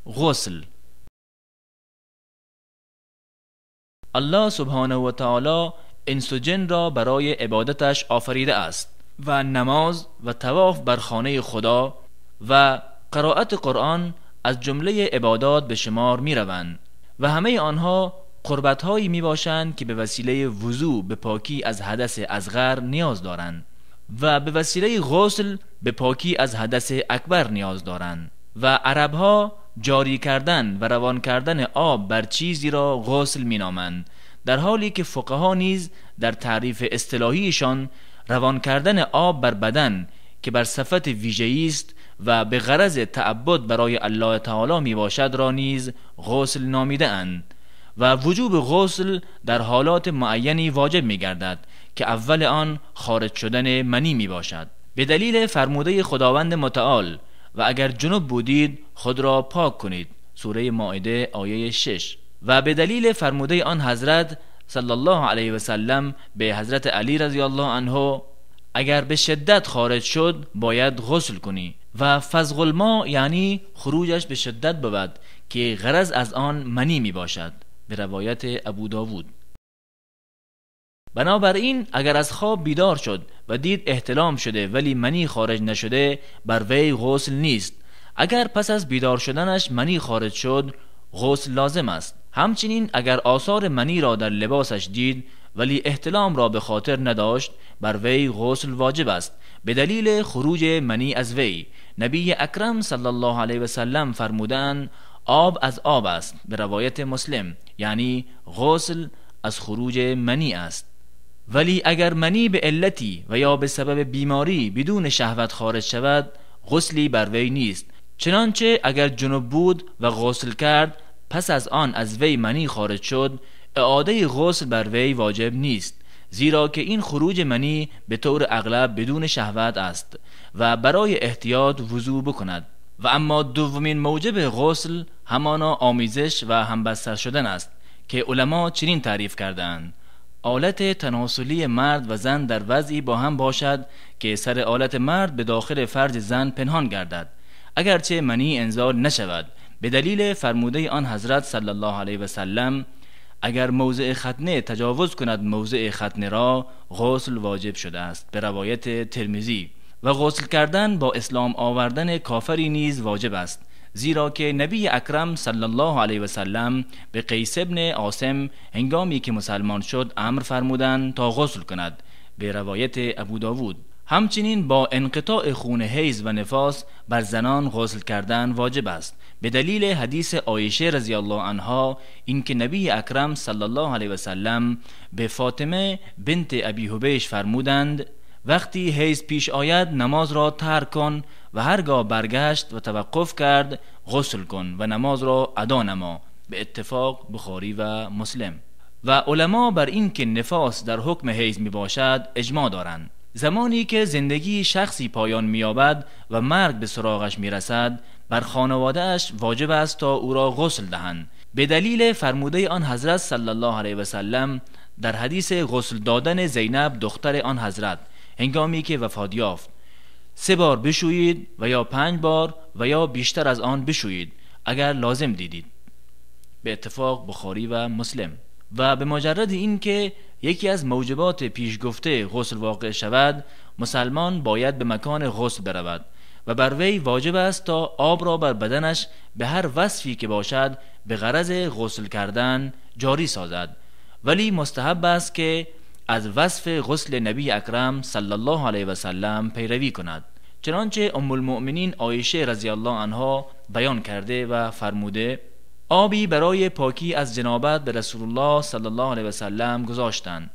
غسل. الله سبحانه و تعالی انس و جن را برای عبادتش آفریده است و نماز و طواف بر خانه خدا و قرائت قرآن از جمله عبادات به شمار می روند و همه آنها قربت هایی می باشند که به وسیله وضو به پاکی از حدث اصغر نیاز دارند و به وسیله غسل به پاکی از حدث اکبر نیاز دارند و عربها جاری کردن و روان کردن آب بر چیزی را غسل می نامند، در حالی که فقها نیز در تعریف اصطلاحیشان روان کردن آب بر بدن که بر صفت ویژه‌ای است و به غرض تعبد برای الله تعالی می باشد را نیز غسل نامیده اند و وجوب غسل در حالات معینی واجب می گردد که اول آن خارج شدن منی می باشد به دلیل فرموده خداوند متعال و اگر جنب بودید خود را پاک کنید، سوره مائده آیه 6، و به دلیل فرموده آن حضرت صلی الله علیه و سلم به حضرت علی رضی الله عنه اگر به شدت خارج شد باید غسل کنی و فزغ الماء یعنی خروجش به شدت بود که غرض از آن منی می باشد، به روایت ابو داود. بنابراین اگر از خواب بیدار شد و دید احتلام شده ولی منی خارج نشده، بر وی غسل نیست. اگر پس از بیدار شدنش منی خارج شد، غسل لازم است. همچنین اگر آثار منی را در لباسش دید ولی احتلام را به خاطر نداشت، بر وی غسل واجب است به دلیل خروج منی از وی. نبی اکرم صلی الله علیه و سلم فرمودند آب از آب است، به روایت مسلم، یعنی غسل از خروج منی است. ولی اگر منی به علتی و یا به سبب بیماری بدون شهوت خارج شود، غسلی بر وی نیست. چنانچه اگر جنب بود و غسل کرد، پس از آن از وی منی خارج شد، اعاده غسل بر وی واجب نیست، زیرا که این خروج منی به طور اغلب بدون شهوت است و برای احتیاط وضو بکند. و اما دومین موجب غسل همانا آمیزش و همبستر شدن است که علما چنین تعریف کردند: آلت تناسلی مرد و زن در وضعی با هم باشد که سر آلت مرد به داخل فرج زن پنهان گردد اگرچه منی انزال نشود، به دلیل فرموده آن حضرت صلی الله علیه و سلم اگر موضع ختنه تجاوز کند موضع ختنه را، غسل واجب شده است، به روایت ترمذی. و غسل کردن با اسلام آوردن کافری نیز واجب است، زیرا که نبی اکرم صلی الله علیه و سلم به قیس ابن عاصم هنگامی که مسلمان شد امر فرمودند تا غسل کند، به روایت ابو داود. همچنین با انقطاع خون حیض و نفاس بر زنان غسل کردن واجب است، به دلیل حدیث عایشه رضی الله عنها اینکه نبی اکرم صلی الله علیه و سلم به فاطمه بنت ابی حبیش فرمودند وقتی حیض پیش آید نماز را ترک کن و هرگاه برگشت و توقف کرد غسل کن و نماز را ادا نما، به اتفاق بخاری و مسلم. و علما بر این که نفاس در حکم حیض می باشد اجماع دارند. زمانی که زندگی شخصی پایان می‌یابد و مرگ به سراغش می‌رسد، بر خانواده‌اش واجب است تا او را غسل دهند، به دلیل فرموده آن حضرت صلی الله علیه و سلم در حدیث غسل دادن زینب دختر آن حضرت هنگامی که وفات یافت: 3 بار بشویید و یا 5 بار و یا بیشتر از آن بشویید اگر لازم دیدید، به اتفاق بخاری و مسلم. و به مجرد این که یکی از موجبات پیش گفته غسل واقع شود، مسلمان باید به مکان غسل برود و بر وی واجب است تا آب را بر بدنش به هر وصفی که باشد به غرض غسل کردن جاری سازد، ولی مستحب است که از وصف غسل نبی اکرم صلی الله علیه و سلم پیروی کند، چنانچه ام المؤمنین عایشه رضی الله عنها بیان کرده و فرموده آبی برای پاکی از جنابت به رسول الله صلی الله علیه و سلم گذاشتند،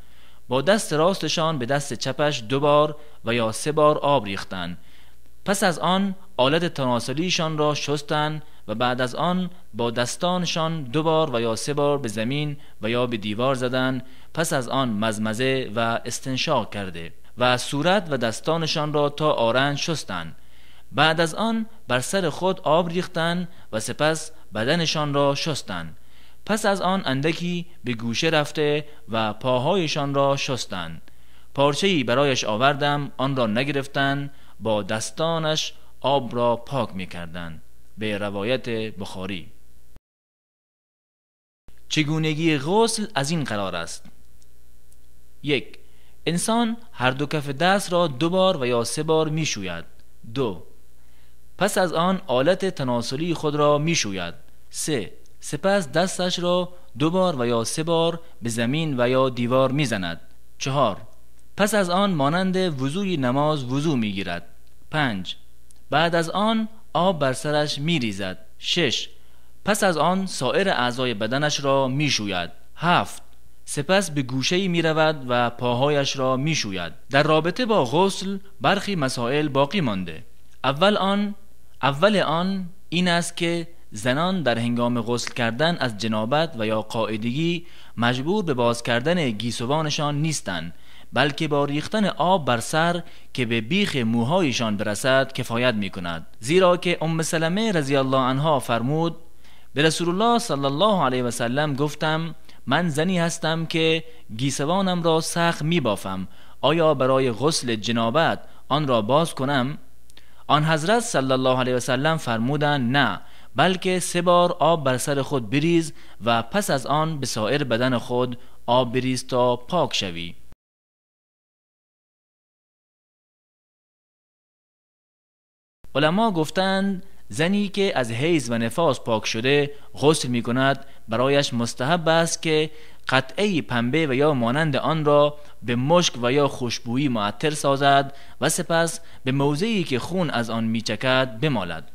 با دست راستشان به دست چپش 2 بار و یا 3 بار آب ریختند، پس از آن آلت تناسلیشان را شستند و بعد از آن با دستانشان 2 بار و یا 3 بار به زمین و یا به دیوار زدند، پس از آن مزمزه و استنشاق کرده و صورت و دستانشان را تا آرنج شستند. بعد از آن بر سر خود آب ریختند و سپس بدنشان را شستند. پس از آن اندکی به گوشه رفته و پاهایشان را شستند. پارچه‌ای برایش آوردم، آن را نگرفتند، با دستانش آب را پاک می‌کردند. به روایت بخاری. چگونگی غسل از این قرار است: 1. انسان هر دو کف دست را 2 بار و یا 3 بار می شوید. 2. پس از آن آلت تناسلی خود را می شوید. 3. سپس دستش را 2 بار و یا 3 بار به زمین و یا دیوار می زند. 4. پس از آن مانند وضوی نماز وضو می گیرد. 5. بعد از آن آب بر سرش می ریزد. 6. پس از آن سایر اعضای بدنش را می شوید. 7. سپس به گوشه‌ای می رود و پاهایش را می شوید. در رابطه با غسل برخی مسائل باقی مانده. اول آن این است که زنان در هنگام غسل کردن از جنابت و یا قاعدگی مجبور به باز کردن گیسوانشان نیستند، بلکه با ریختن آب بر سر که به بیخ موهایشان برسد کفایت می کند. زیرا که ام سلمه رضی الله عنها فرمود: به رسول الله صلی الله علیه و سلم گفتم من زنی هستم که گیسوانم را سخت می بافم، آیا برای غسل جنابت آن را باز کنم؟ آن حضرت صلی الله علیه و سلم فرمودند نه، بلکه 3 بار آب بر سر خود بریز و پس از آن به سایر بدن خود آب بریز تا پاک شوی. علما گفتند زنی که از حیض و نفاس پاک شده غسل می کند، برایش مستحب است که قطعه پنبه و یا مانند آن را به مشک و یا خوشبویی معطر سازد و سپس به موضعی که خون از آن می چکد بمالد.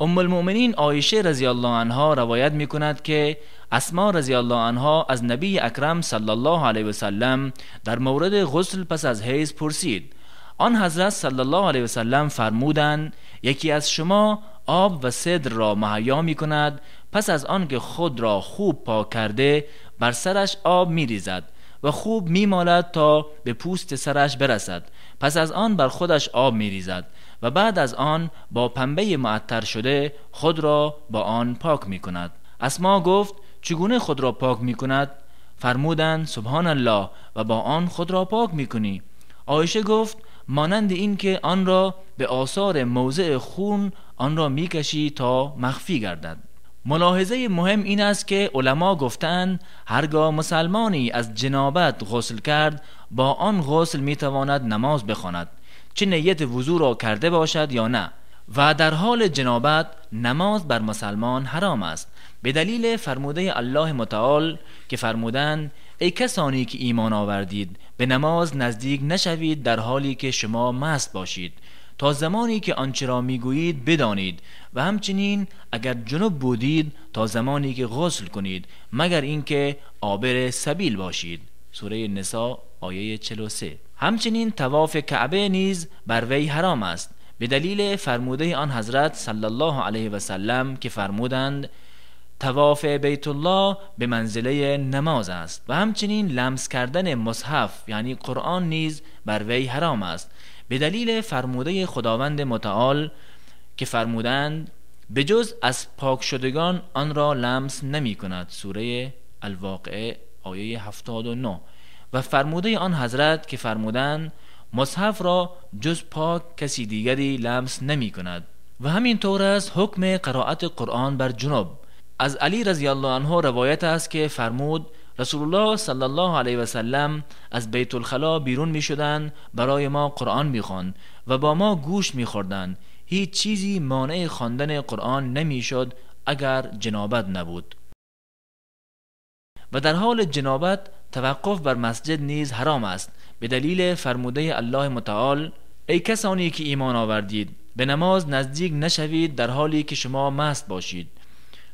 ام المؤمنین عایشه رضی الله عنها روایت می کند که اسما رضی الله عنها از نبی اکرم صلی الله علیه و سلم در مورد غسل پس از حیض پرسید. آن حضرت صلی الله علیه و سلم فرمودند یکی از شما آب و سدر را مهیا می کند، پس از آن که خود را خوب پاک کرده بر سرش آب می ریزد و خوب می مالد تا به پوست سرش برسد، پس از آن بر خودش آب می ریزد و بعد از آن با پنبه معطر شده خود را با آن پاک می کند. اسما گفت چگونه خود را پاک می کند؟ فرمودند سبحان الله و با آن خود را پاک می کنی. عایشه گفت مانند این که آن را به آثار موضع خون آن را می کشی تا مخفی گردد. ملاحظه مهم این است که علما گفتند هرگاه مسلمانی از جنابت غسل کرد با آن غسل می تواند نماز بخواند، چه نیت وضو را کرده باشد یا نه، و در حال جنابت نماز بر مسلمان حرام است، به دلیل فرموده الله متعال که فرمودند ای کسانی که ایمان آوردید به نماز نزدیک نشوید در حالی که شما مست باشید تا زمانی که آنچه را میگویید بدانید، و همچنین اگر جنب بودید تا زمانی که غسل کنید مگر اینکه عابر سبیل باشید. سوره نساء آیه 43. همچنین طواف کعبه نیز بر وی حرام است، به دلیل فرموده آن حضرت صلی الله علیه و سلم که فرمودند طواف بیت الله به منزله نماز است. و همچنین لمس کردن مصحف یعنی قرآن نیز بر وی حرام است، به دلیل فرموده خداوند متعال که فرمودند به جز از پاک شدگان آن را لمس نمی کند. سوره الواقعه آیه 79. و فرموده آن حضرت که فرمودند مصحف را جز پاک کسی دیگری لمس نمی کند. و همین طور است حکم قرائت قرآن بر جنب. از علی رضی الله عنه روایت است که فرمود رسول الله صلی الله علیه و سلم از بیت الخلا بیرون می شدند برای ما قرآن می خواند و با ما گوشت می خوردند، هیچ چیزی مانع خواندن قرآن نمی شد اگر جنابت نبود. و در حال جنابت توقف بر مسجد نیز حرام است، به دلیل فرموده الله متعال ای کسانی که ایمان آوردید به نماز نزدیک نشوید در حالی که شما مست باشید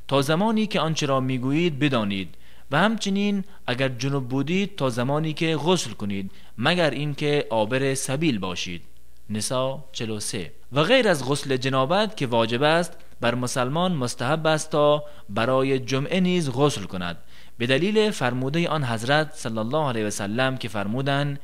تا زمانی که آنچه را میگویید بدانید، و همچنین اگر جنب بودید تا زمانی که غسل کنید مگر اینکه عابر سبیل باشید. نساء 43. و غیر از غسل جنابت که واجب است بر مسلمان مستحب است تا برای جمعه نیز غسل کند، به دلیل فرموده آن حضرت صلی الله علیه و سلم که فرمودند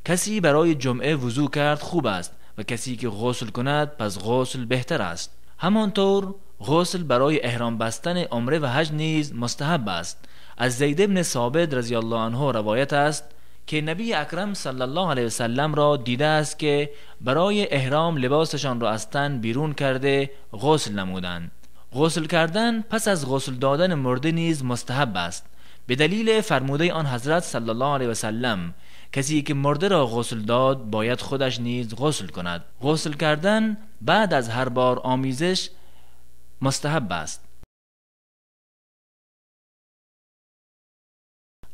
کسی برای جمعه وضو کرد خوب است و کسی که غسل کند پس غسل بهتر است. همانطور غسل برای احرام بستن عمره و حج نیز مستحب است. از زید بن ثابت رضی الله عنه روایت است که نبی اکرم صلی الله علیه و سلم را دیده است که برای احرام لباسشان را از تن بیرون کرده غسل نمودند. غسل کردن پس از غسل دادن مرده نیز مستحب است، به دلیل فرموده آن حضرت صلی الله علیه و سلم: کسی که مرده را غسل داد باید خودش نیز غسل کند. غسل کردن بعد از هر بار آمیزش مستحب است.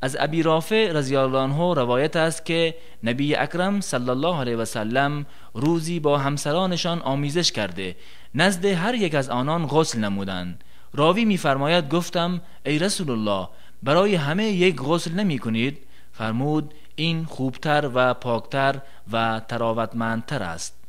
از ابی رافع رضی الله عنه روایت است که نبی اکرم صلی الله علیه و سلم روزی با همسرانشان آمیزش کرده نزد هر یک از آنان غسل نمودند. راوی می‌فرماید گفتم ای رسول الله، برای همه یک غسل نمی کنید؟ فرمود این خوبتر و پاکتر و تراوتمندتر است.